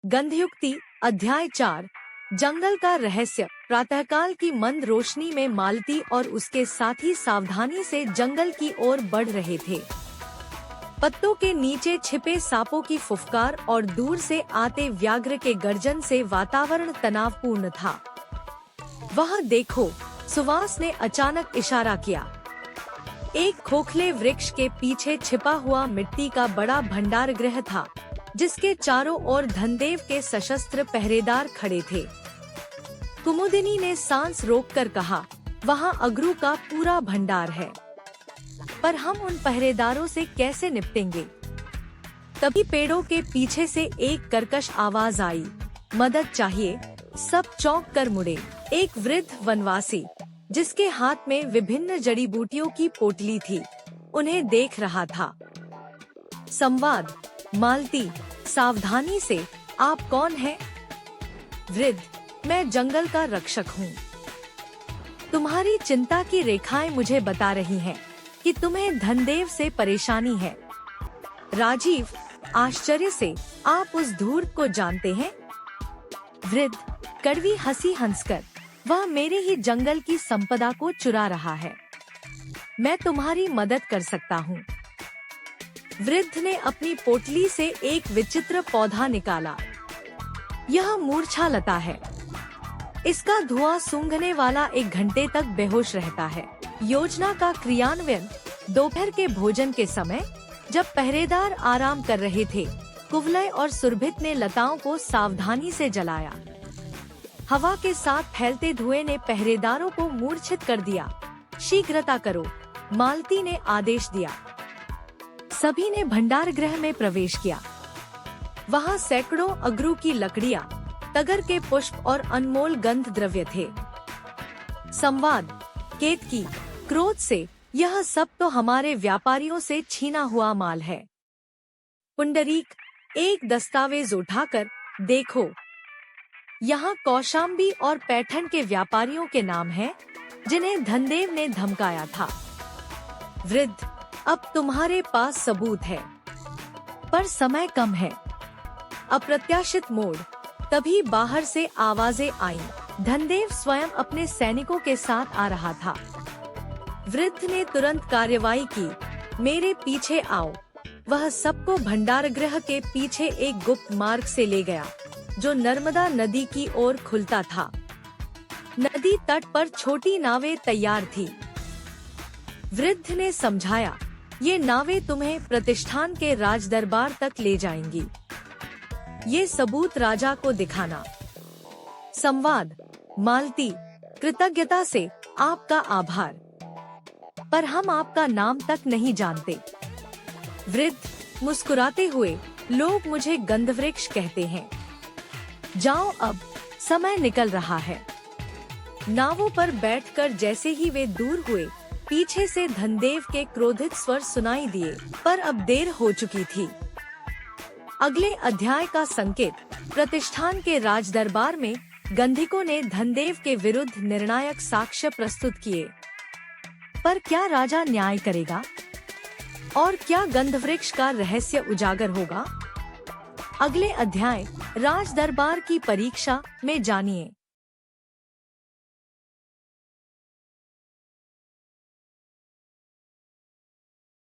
गंधयुक्ति अध्याय 4 जंगल का रहस्य। प्रातःकाल की मंद रोशनी में मालती और उसके साथी सावधानी से जंगल की ओर बढ़ रहे थे। पत्तों के नीचे छिपे सांपों की फुफकार और दूर से आते व्याघ्र के गर्जन से वातावरण तनावपूर्ण था। वहाँ देखो, सुवास ने अचानक इशारा किया। एक खोखले वृक्ष के पीछे छिपा हुआ मिट्टी का बड़ा भंडारगृह था, जिसके चारों ओर धनदेव के सशस्त्र पहरेदार खड़े थे। कुमुदिनी ने सांस रोककर कहा, वहाँ अगरू का पूरा भंडार है, पर हम उन पहरेदारों से कैसे निपटेंगे? तभी पेड़ों के पीछे से एक कर्कश आवाज आई, मदद चाहिए। सब चौंक कर मुड़े। एक वृद्ध वनवासी, जिसके हाथ में विभिन्न जड़ी बूटियों की पोटली थी, उन्हें देख रहा था। संवाद। मालती, सावधानी से, आप कौन हैं? वृद्ध, मैं जंगल का रक्षक हूँ। तुम्हारी चिंता की रेखाएं मुझे बता रही हैं कि तुम्हें धनदेव से परेशानी है। राजीव, आश्चर्य से, आप उस धूर्त को जानते हैं? वृद्ध, कड़वी हंसी हंसकर, वह मेरे ही जंगल की संपदा को चुरा रहा है। मैं तुम्हारी मदद कर सकता हूँ। वृद्ध ने अपनी पोटली से एक विचित्र पौधा निकाला। यह मूर्छा लता है। इसका धुआं सूंघने वाला 1 घंटे तक बेहोश रहता है। योजना का क्रियान्वयन। दोपहर के भोजन के समय, जब पहरेदार आराम कर रहे थे, कुवलय और सुरभित ने लताओं को सावधानी से जलाया। हवा के साथ फैलते धुएं ने पहरेदारों को मूर्छित कर दिया। शीघ्रता करो, मालती ने आदेश दिया। सभी ने भंडारगृह में प्रवेश किया। वहाँ सैकड़ों अगरू की लकड़ियाँ, तगर के पुष्प और अनमोल गंध द्रव्य थे। संवाद। केतकी, क्रोध से, यह सब तो हमारे व्यापारियों से छीना हुआ माल है। पुंडरीक, एक दस्तावेज उठाकर देखो। यहाँ कौशाम्बी और पैठण के व्यापारियों के नाम हैं, जिन्हें धनदेव ने धमकाया था। वृद्ध, अब तुम्हारे पास सबूत है, पर समय कम है। अप्रत्याशित मोड़। तभी बाहर से आवाजें आईं। धनदेव स्वयं अपने सैनिकों के साथ आ रहा था। वृद्ध ने तुरंत कार्यवाही की, मेरे पीछे आओ। वह सबको भंडारगृह के पीछे एक गुप्त मार्ग से ले गया, जो नर्मदा नदी की ओर खुलता था। नदी तट पर छोटी नावें तैयार थी। वृद्ध ने समझाया, ये नावें तुम्हें प्रतिष्ठान के राजदरबार तक ले जाएंगी। ये सबूत राजा को दिखाना। संवाद। मालती, कृतज्ञता से, आपका आभार, पर हम आपका नाम तक नहीं जानते। वृद्ध, मुस्कुराते हुए, लोग मुझे गंधवृक्ष कहते हैं। जाओ अब, समय निकल रहा है। नावों पर बैठकर जैसे ही वे दूर हुए, पीछे से धनदेव के क्रोधित स्वर सुनाई दिए, पर अब देर हो चुकी थी। अगले अध्याय का संकेत। प्रतिष्ठान के राजदरबार में गंधिकों ने धनदेव के विरुद्ध निर्णायक साक्ष्य प्रस्तुत किए, पर क्या राजा न्याय करेगा? और क्या गंधवृक्ष का रहस्य उजागर होगा? अगले अध्याय, राजदरबार की परीक्षा में जानिए।